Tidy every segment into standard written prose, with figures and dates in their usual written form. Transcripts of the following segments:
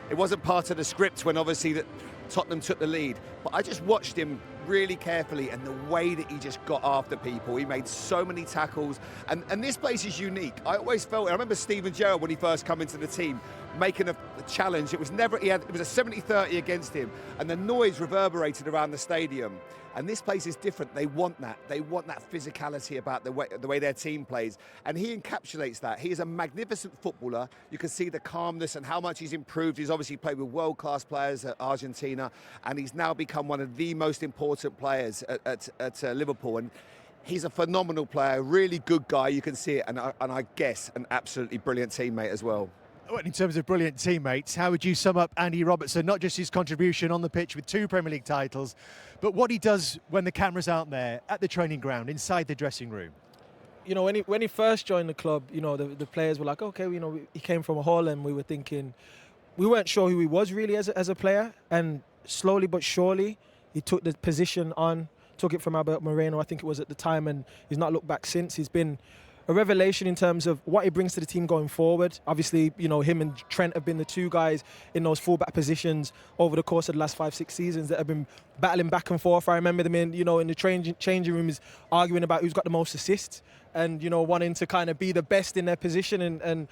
It wasn't part of the script when obviously that Tottenham took the lead, but I just watched him really carefully, and the way that he just got after people. He made so many tackles, and this place is unique. I always felt, I remember Steven Gerrard when he first come into the team, making a challenge. It was never, it was a 70-30 against him, and the noise reverberated around the stadium. And this place is different. They want that. They want that physicality about the way their team plays. And he encapsulates that. He is a magnificent footballer. You can see the calmness and how much he's improved. He's obviously played with world-class players at Argentina, and he's now become one of the most important players at Liverpool. And he's a phenomenal player, really good guy. You can see it. And I guess an absolutely brilliant teammate as well. Well, in terms of brilliant teammates, how would you sum up Andy Robertson? Not just his contribution on the pitch with 2 Premier League titles, but what he does when the cameras aren't there, at the training ground, inside the dressing room. You know, when he first joined the club, you know, the players were like, okay, you know, he came from Hull, and we were thinking, we weren't sure who he was really as a player. And slowly but surely, he took the position on, took it from Alberto Moreno, I think it was at the time, and he's not looked back since. He's been a revelation in terms of what he brings to the team going forward. Obviously, you know, him and Trent have been the 2 guys in those fullback positions over the course of the last 5-6 seasons that have been battling back and forth. I remember them in the changing rooms arguing about who's got the most assists, and, you know, wanting to kind of be the best in their position and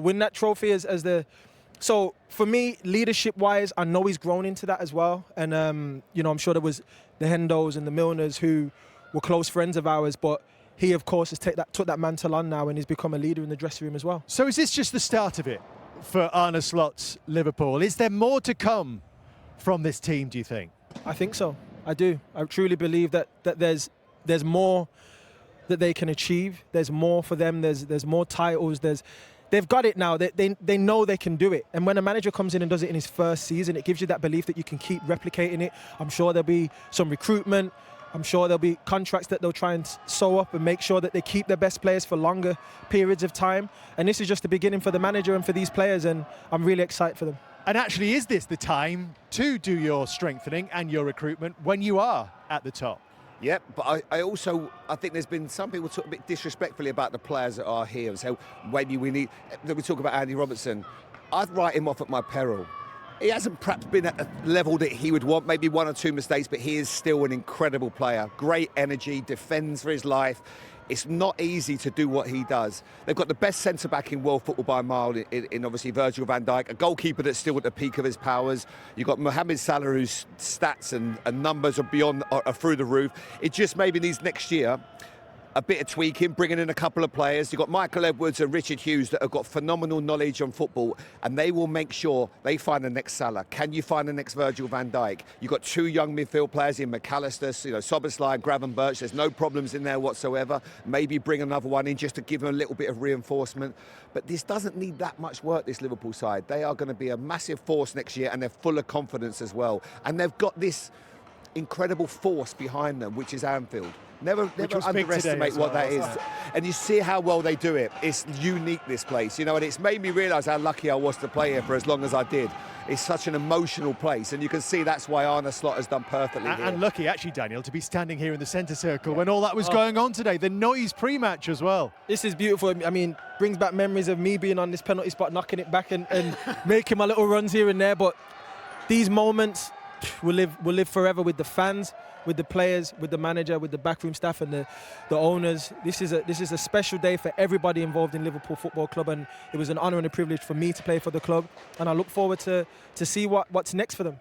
win that trophy as the. So for me, leadership-wise, I know he's grown into that as well. And, you know, I'm sure there was the Hendos and the Milners who were close friends of ours, but he, of course, has took that mantle on now, and he's become a leader in the dressing room as well. So is this just the start of it for Arne Slot's Liverpool? Is there more to come from this team, do you think? I think so. I do. I truly believe that there's more that they can achieve. There's more for them. There's more titles. They've got it now. They know they can do it. And when a manager comes in and does it in his first season, it gives you that belief that you can keep replicating it. I'm sure there'll be some recruitment. I'm sure there'll be contracts that they'll try and sew up and make sure that they keep their best players for longer periods of time. And this is just the beginning for the manager and for these players, and I'm really excited for them. And actually, is this the time to do your strengthening and your recruitment when you are at the top? Yep, but I think there's been some people talk a bit disrespectfully about the players that are here. So maybe we talk about Andy Robertson. I'd write him off at my peril. He hasn't perhaps been at a level that he would want, maybe 1 or 2 mistakes, but he is still an incredible player. Great energy, defends for his life. It's not easy to do what he does. They've got the best centre-back in world football by a mile in obviously Virgil van Dijk, a goalkeeper that's still at the peak of his powers. You've got Mohamed Salah, whose stats and numbers are through the roof. It just maybe needs next year a bit of tweaking, bringing in a couple of players. You've got Michael Edwards and Richard Hughes that have got phenomenal knowledge on football, and they will make sure they find the next Salah. Can you find the next Virgil van Dijk? You've got 2 young midfield players in McAllister, you know, Soboslai and Gravenberch. There's no problems in there whatsoever. Maybe bring another one in just to give them a little bit of reinforcement. But this doesn't need that much work, this Liverpool side. They are going to be a massive force next year, and they're full of confidence as well. And they've got this incredible force behind them, which is Anfield. Never underestimate what that is. And you see how well they do it. It's unique, this place, you know, and it's made me realise how lucky I was to play here for as long as I did. It's such an emotional place, and you can see that's why Arne Slot has done perfectly here. And lucky, actually, Daniel, to be standing here in the centre circle when all that was going on today. The noise pre-match as well. This is beautiful. I mean, brings back memories of me being on this penalty spot, knocking it back and making my little runs here and there. But these moments will live forever with the fans, with the players, with the manager, with the backroom staff and the owners. This is a special day for everybody involved in Liverpool Football Club, and it was an honour and a privilege for me to play for the club, and I look forward to see what's next for them.